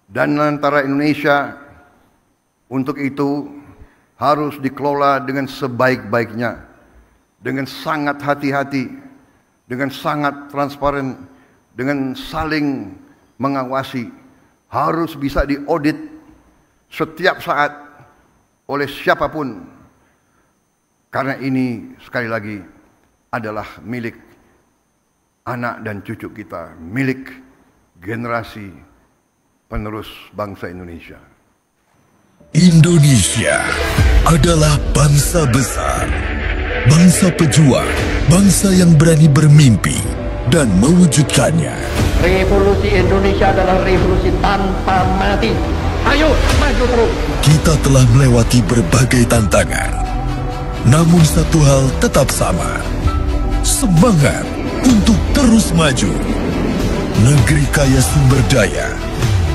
Dan antara Indonesia untuk itu harus dikelola dengan sebaik-baiknya, dengan sangat hati-hati, dengan sangat transparan, dengan saling mengawasi, harus bisa diaudit setiap saat oleh siapapun, karena ini sekali lagi adalah milik anak dan cucu kita, milik generasi penerus bangsa Indonesia. Indonesia adalah bangsa besar, bangsa pejuang, bangsa yang berani bermimpi dan mewujudkannya. Revolusi Indonesia adalah revolusi tanpa mati. Ayo, maju terus. Kita telah melewati berbagai tantangan, namun satu hal tetap sama: semangat untuk terus maju. Negeri kaya sumber daya,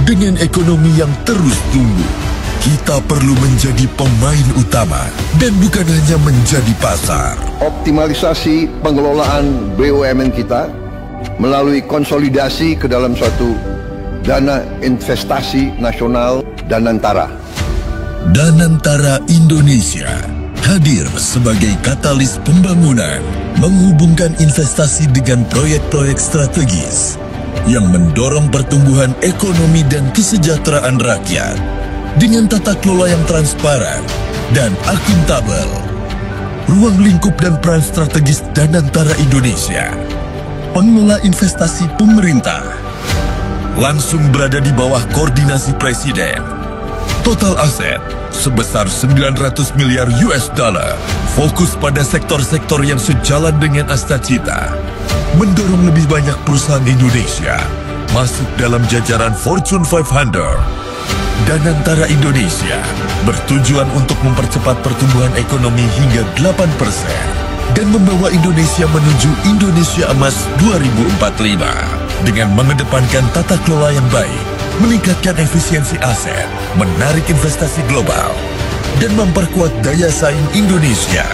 dengan ekonomi yang terus tumbuh, kita perlu menjadi pemain utama dan bukan hanya menjadi pasar. Optimalisasi pengelolaan BUMN kita melalui konsolidasi ke dalam suatu dana investasi nasional Danantara. Danantara Indonesia hadir sebagai katalis pembangunan, menghubungkan investasi dengan proyek-proyek strategis yang mendorong pertumbuhan ekonomi dan kesejahteraan rakyat dengan tata kelola yang transparan dan akuntabel. Ruang lingkup dan peran strategis Danantara Indonesia, pengelola investasi pemerintah, langsung berada di bawah koordinasi Presiden. Total aset sebesar 900 miliar US dollar, fokus pada sektor-sektor yang sejalan dengan Astacita, mendorong lebih banyak perusahaan Indonesia masuk dalam jajaran Fortune 500. Danantara Indonesia bertujuan untuk mempercepat pertumbuhan ekonomi hingga 8% dan membawa Indonesia menuju Indonesia Emas 2045 dengan mengedepankan tata kelola yang baik, meningkatkan efisiensi aset, menarik investasi global, dan memperkuat daya saing Indonesia.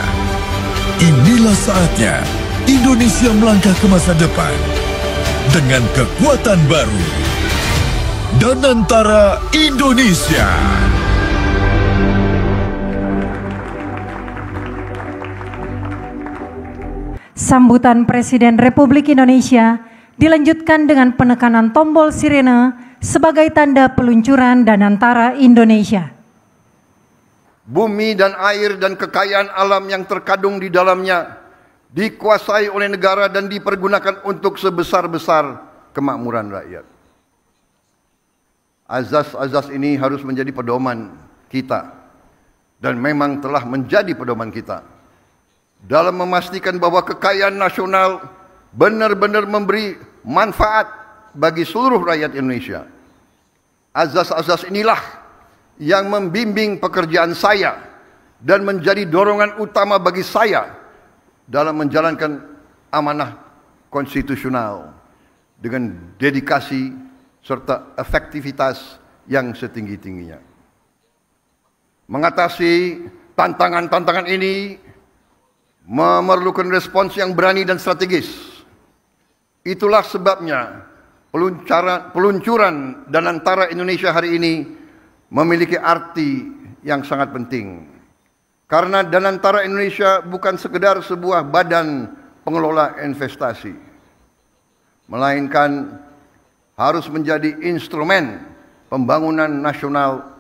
Inilah saatnya Indonesia melangkah ke masa depan dengan kekuatan baru. Danantara Indonesia. Sambutan Presiden Republik Indonesia dilanjutkan dengan penekanan tombol sirene sebagai tanda peluncuran Danantara Indonesia. Bumi dan air dan kekayaan alam yang terkandung di dalamnya dikuasai oleh negara dan dipergunakan untuk sebesar-besar kemakmuran rakyat. Azas-azas ini harus menjadi pedoman kita dan memang telah menjadi pedoman kita dalam memastikan bahwa kekayaan nasional benar-benar memberi manfaat bagi seluruh rakyat Indonesia. Azas-azas inilah yang membimbing pekerjaan saya dan menjadi dorongan utama bagi saya dalam menjalankan amanah konstitusional dengan dedikasi serta efektivitas yang setinggi-tingginya. Mengatasi tantangan-tantangan ini memerlukan respons yang berani dan strategis. Itulah sebabnya peluncuran Danantara Indonesia hari ini memiliki arti yang sangat penting. Karena Danantara Indonesia bukan sekedar sebuah badan pengelola investasi, melainkan harus menjadi instrumen pembangunan nasional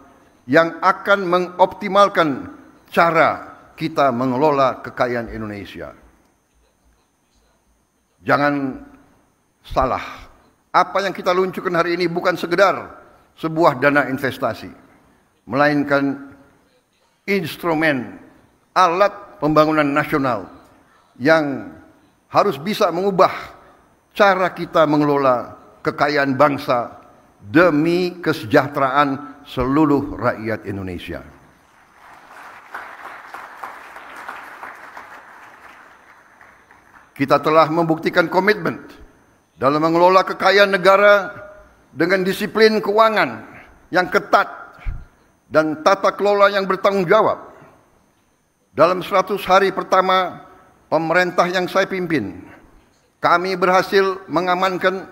yang akan mengoptimalkan cara kita mengelola kekayaan Indonesia. Jangan salah, apa yang kita luncurkan hari ini bukan sekedar sebuah dana investasi, melainkan instrumen alat pembangunan nasional yang harus bisa mengubah cara kita mengelola kekayaan bangsa demi kesejahteraan seluruh rakyat Indonesia. Kita telah membuktikan komitmen dalam mengelola kekayaan negara dengan disiplin keuangan yang ketat dan tata kelola yang bertanggung jawab. Dalam 100 hari pertama pemerintah yang saya pimpin, kami berhasil mengamankan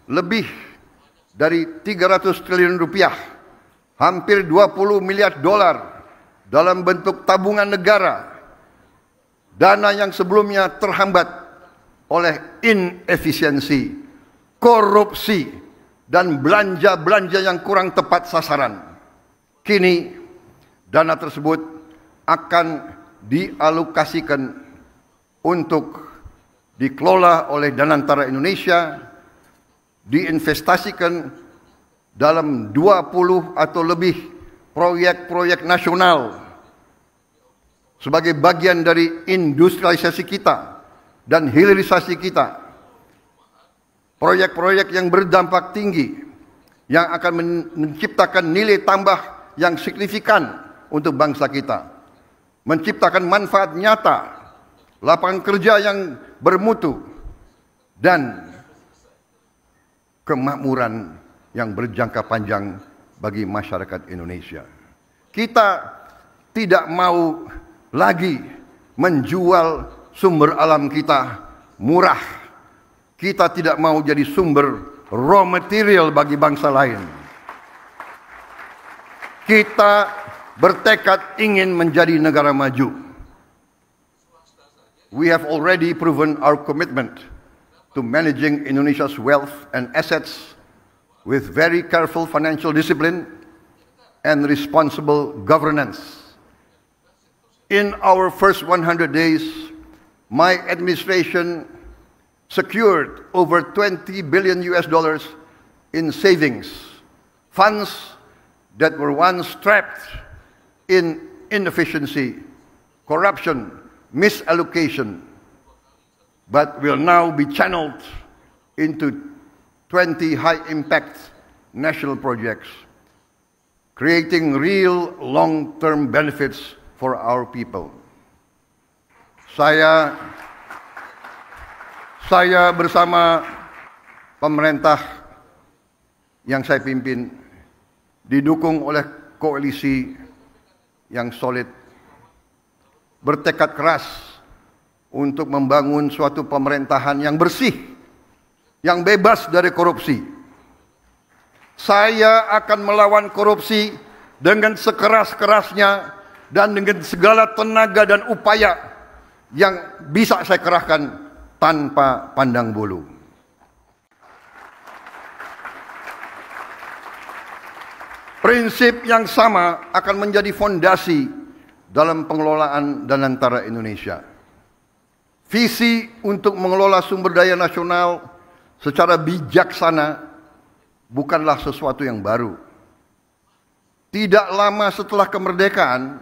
lebih dari 300 triliun rupiah, hampir 20 miliar dolar dalam bentuk tabungan negara, dana yang sebelumnya terhambat oleh inefisiensi, korupsi, dan belanja-belanja yang kurang tepat sasaran. Kini, dana tersebut akan dialokasikan untuk dikelola oleh Danantara Indonesia, diinvestasikan dalam 20 atau lebih proyek-proyek nasional sebagai bagian dari industrialisasi kita dan hilirisasi kita. Proyek-proyek yang berdampak tinggi, yang akan menciptakan nilai tambah yang signifikan untuk bangsa kita, menciptakan manfaat nyata, lapangan kerja yang bermutu, dan kemakmuran yang berjangka panjang bagi masyarakat Indonesia. Kita tidak mau lagi menjual sumber alam kita murah. Kita tidak mau jadi sumber raw material bagi bangsa lain. Kita bertekad ingin menjadi negara maju. We have already proven our commitment to managing Indonesia's wealth and assets with very careful financial discipline and responsible governance. In our first 100 days, my administration secured over $20 billion in savings, funds that were once trapped in inefficiency, corruption, misallocation, but will now be channeled into 20 high-impact national projects, creating real long-term benefits for our people. Saya bersama pemerintah yang saya pimpin didukung oleh koalisi yang solid, bertekad keras untuk membangun suatu pemerintahan yang bersih, yang bebas dari korupsi. Saya akan melawan korupsi dengan sekeras-kerasnya dan dengan segala tenaga dan upaya yang bisa saya kerahkan tanpa pandang bulu. Prinsip yang sama akan menjadi fondasi dalam pengelolaan Danantara Indonesia. Visi untuk mengelola sumber daya nasional secara bijaksana bukanlah sesuatu yang baru. Tidak lama setelah kemerdekaan,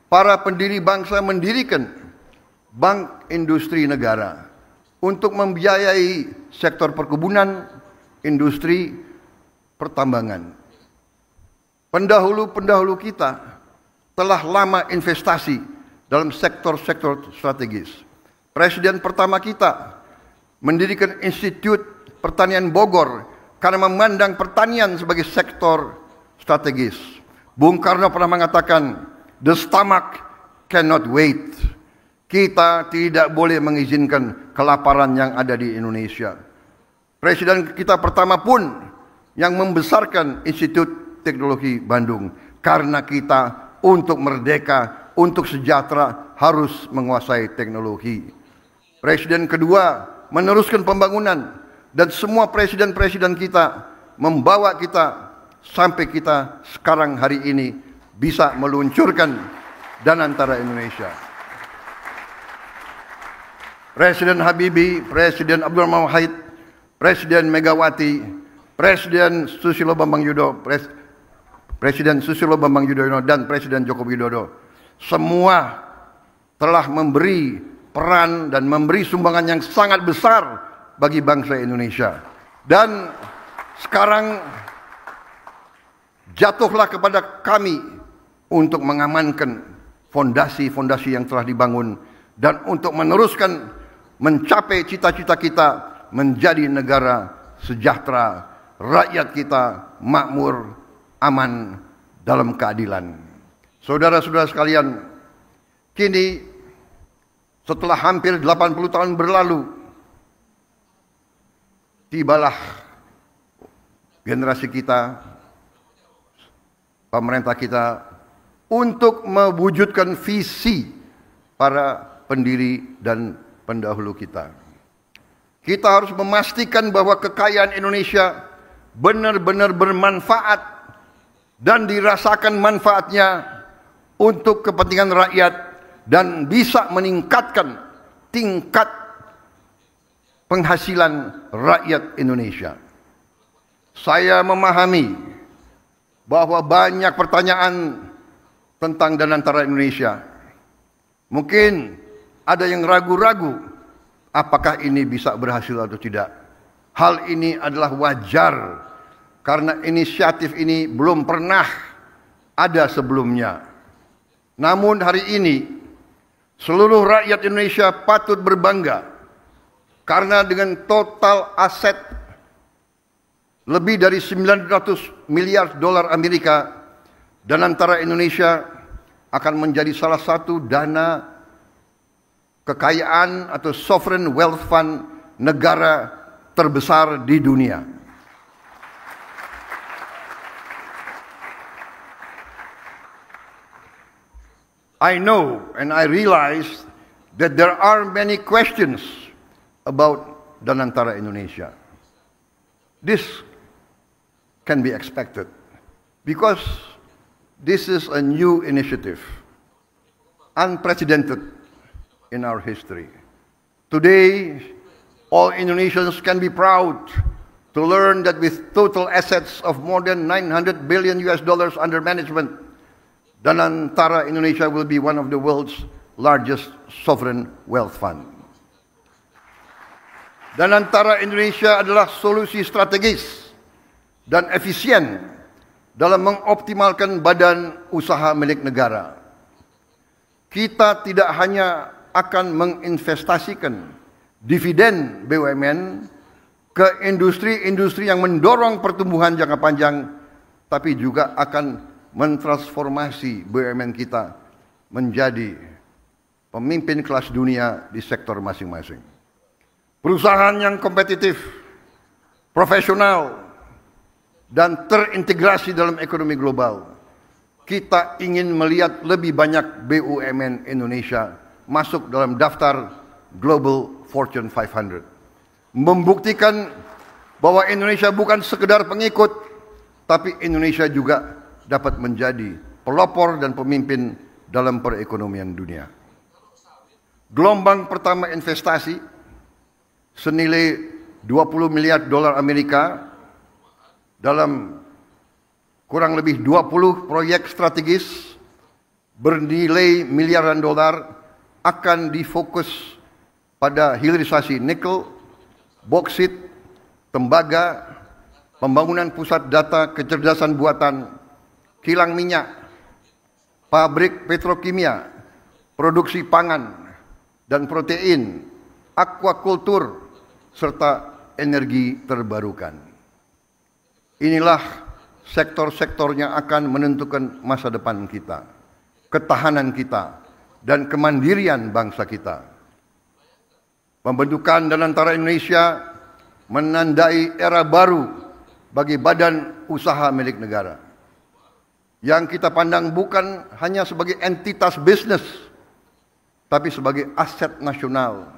para pendiri bangsa mendirikan Bank Industri Negara untuk membiayai sektor perkebunan, industri, pertambangan. Pendahulu-pendahulu kita telah lama investasi dalam sektor-sektor strategis. Presiden pertama kita mendirikan Institut Pertanian Bogor karena memandang pertanian sebagai sektor strategis. Bung Karno pernah mengatakan, "The stomach cannot wait." Kita tidak boleh mengizinkan kelaparan yang ada di Indonesia. Presiden kita pertama pun yang membesarkan Institut Teknologi Bandung, karena kita untuk merdeka, untuk sejahtera harus menguasai teknologi. Presiden kedua meneruskan pembangunan, dan semua presiden-presiden kita membawa kita sampai kita sekarang hari ini bisa meluncurkan Danantara Indonesia. Presiden Habibie, Presiden Abdurrahman Wahid, Presiden Megawati, Presiden Susilo Bambang Yudhoyono, Presiden Susilo Bambang Yudhoyono dan Presiden Joko Widodo semua telah memberi peran dan memberi sumbangan yang sangat besar bagi bangsa Indonesia. Dan sekarang jatuhlah kepada kami untuk mengamankan fondasi-fondasi yang telah dibangun dan untuk meneruskan mencapai cita-cita kita menjadi negara sejahtera, rakyat kita makmur, aman dalam keadilan. Saudara-saudara sekalian, kini setelah hampir 80 tahun berlalu, tibalah generasi kita, pemerintah kita, untuk mewujudkan visi para pendiri dan pendahulu kita. Kita harus memastikan bahwa kekayaan Indonesia benar-benar bermanfaat dan dirasakan manfaatnya untuk kepentingan rakyat dan bisa meningkatkan tingkat penghasilan rakyat Indonesia. Saya memahami bahwa banyak pertanyaan tentang Danantara Indonesia. Mungkin ada yang ragu-ragu apakah ini bisa berhasil atau tidak. Hal ini adalah wajar karena inisiatif ini belum pernah ada sebelumnya. Namun hari ini seluruh rakyat Indonesia patut berbangga karena dengan total aset lebih dari 900 miliar dolar Amerika, Danantara Indonesia akan menjadi salah satu dana kekayaan atau sovereign wealth fund negara terbesar di dunia. I know and I realize that there are many questions about Danantara Indonesia. This can be expected because this is a new initiative, unprecedented in our history. Today, all Indonesians can be proud to learn that with total assets of more than 900 billion US dollars under management, Danantara Indonesia will be one of the world's largest sovereign wealth fund. Danantara Indonesia adalah solusi strategis dan efisien dalam mengoptimalkan badan usaha milik negara. Kita tidak hanya akan menginvestasikan dividen BUMN ke industri-industri yang mendorong pertumbuhan jangka panjang, tapi juga akan mentransformasi BUMN kita menjadi pemimpin kelas dunia di sektor masing-masing. Perusahaan yang kompetitif, profesional, dan terintegrasi dalam ekonomi global. Kita ingin melihat lebih banyak BUMN Indonesia masuk dalam daftar Global Fortune 500. Membuktikan bahwa Indonesia bukan sekedar pengikut, tapi Indonesia juga dapat menjadi pelopor dan pemimpin dalam perekonomian dunia. Gelombang pertama investasi senilai 20 miliar dolar Amerika dalam kurang lebih 20 proyek strategis bernilai miliaran dolar akan difokus pada hilirisasi nikel, boksit, tembaga, pembangunan pusat data kecerdasan buatan, kilang minyak, pabrik petrokimia, produksi pangan dan protein, aquakultur, serta energi terbarukan. Inilah sektor-sektor yang akan menentukan masa depan kita, ketahanan kita, dan kemandirian bangsa kita. Pembentukan Danantara Indonesia menandai era baru bagi badan usaha milik negara, yang kita pandang bukan hanya sebagai entitas bisnis, tapi sebagai aset nasional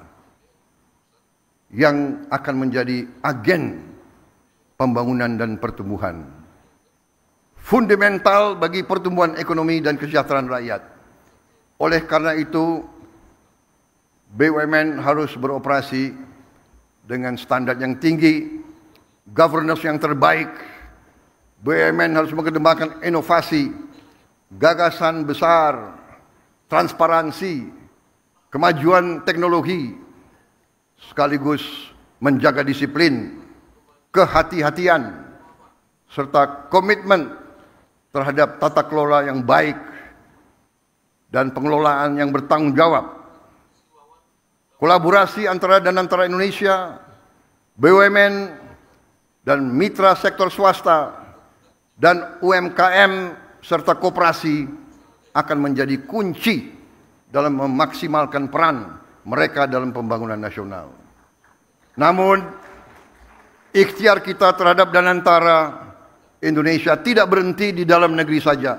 yang akan menjadi agen pembangunan dan pertumbuhan, fundamental bagi pertumbuhan ekonomi dan kesejahteraan rakyat. Oleh karena itu, BUMN harus beroperasi dengan standar yang tinggi, governance yang terbaik. BUMN harus mengembangkan inovasi, gagasan besar, transparansi, kemajuan teknologi, sekaligus menjaga disiplin, kehati-hatian, serta komitmen terhadap tata kelola yang baik dan pengelolaan yang bertanggung jawab. Kolaborasi antara Danantara Indonesia, BUMN, dan mitra sektor swasta, dan UMKM serta koperasi akan menjadi kunci dalam memaksimalkan peran mereka dalam pembangunan nasional. Namun, Ikhtiar kita terhadap Danantara Indonesia tidak berhenti di dalam negeri saja.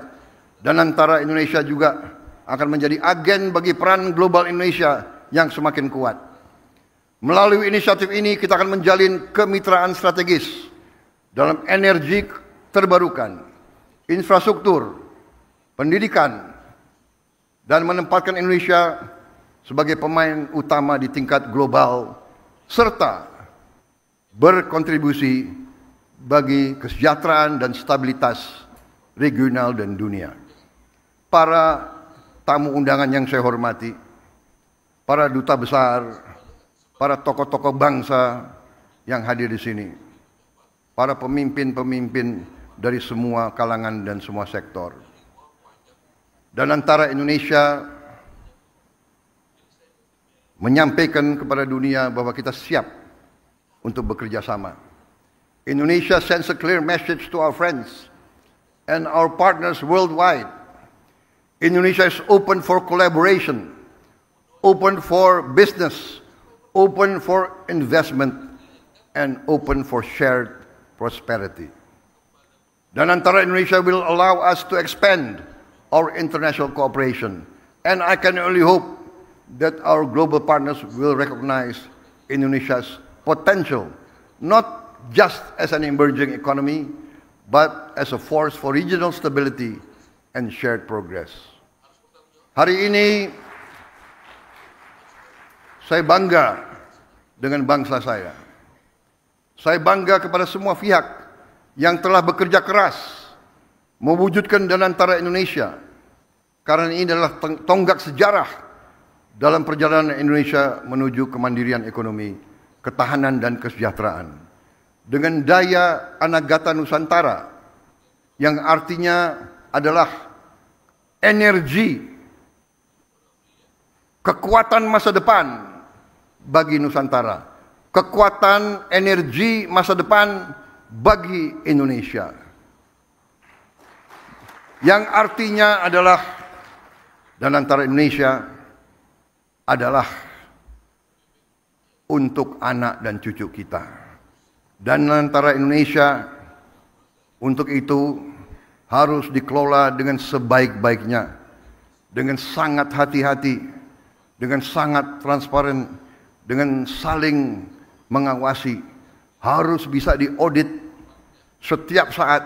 Danantara Indonesia juga akan menjadi agen bagi peran global Indonesia yang semakin kuat. Melalui inisiatif ini kita akan menjalin kemitraan strategis dalam energi terbarukan, infrastruktur, pendidikan, dan menempatkan Indonesia sebagai pemain utama di tingkat global serta berkontribusi bagi kesejahteraan dan stabilitas regional dan dunia. Para tamu undangan yang saya hormati, para duta besar, para tokoh-tokoh bangsa yang hadir di sini, para pemimpin-pemimpin dari semua kalangan dan semua sektor. Danantara Indonesia menyampaikan kepada dunia bahwa kita siap untuk bekerja sama. Indonesia sends a clear message to our friends and our partners worldwide. Indonesia is open for collaboration, open for business, open for investment, and open for shared prosperity. Danantara Indonesia will allow us to expand our international cooperation, and I can only hope that our global partners will recognize Indonesia's potential, not just as an emerging economy, but as a force for regional stability and shared progress. Hari ini saya bangga dengan bangsa saya. Saya bangga kepada semua pihak yang telah bekerja keras mewujudkan Danantara Indonesia, karena ini adalah tonggak sejarah dalam perjalanan Indonesia menuju kemandirian ekonomi, ketahanan dan kesejahteraan. Dengan daya Anagata Nusantara yang artinya adalah energi, kekuatan masa depan bagi Nusantara, kekuatan energi masa depan bagi Indonesia. Yang artinya adalah Danantara Indonesia adalah untuk anak dan cucu kita. Danantara Indonesia untuk itu harus dikelola dengan sebaik-baiknya, dengan sangat hati-hati, dengan sangat transparan, dengan saling mengawasi, harus bisa diaudit setiap saat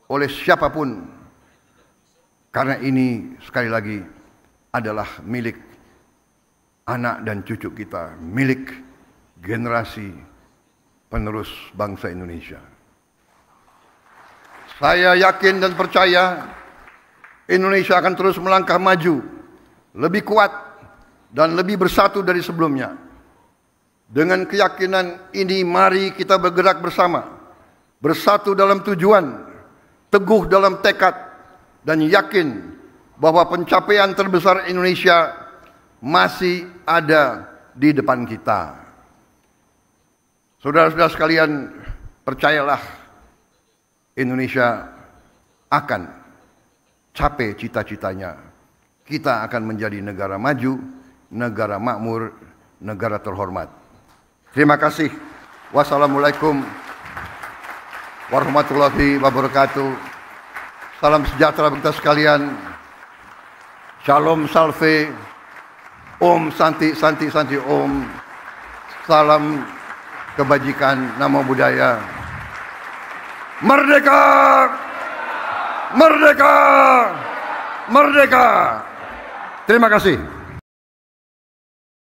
oleh siapapun, karena ini sekali lagi adalah milik anak dan cucu kita, milik generasi penerus bangsa Indonesia. Saya yakin dan percaya Indonesia akan terus melangkah maju, lebih kuat dan lebih bersatu dari sebelumnya. Dengan keyakinan ini, mari kita bergerak bersama, bersatu dalam tujuan, teguh dalam tekad, dan yakin bahwa pencapaian terbesar Indonesia masih ada di depan kita. Saudara-saudara sekalian, percayalah, Indonesia akan capai cita-citanya. Kita akan menjadi negara maju, negara makmur, negara terhormat. Terima kasih. Wassalamualaikum warahmatullahi wabarakatuh. Salam sejahtera bagi kita sekalian. Shalom salve. Om Santi Santi Santi Om. Salam kebajikan, namo buddhaya. Merdeka! Merdeka! Merdeka! Terima kasih.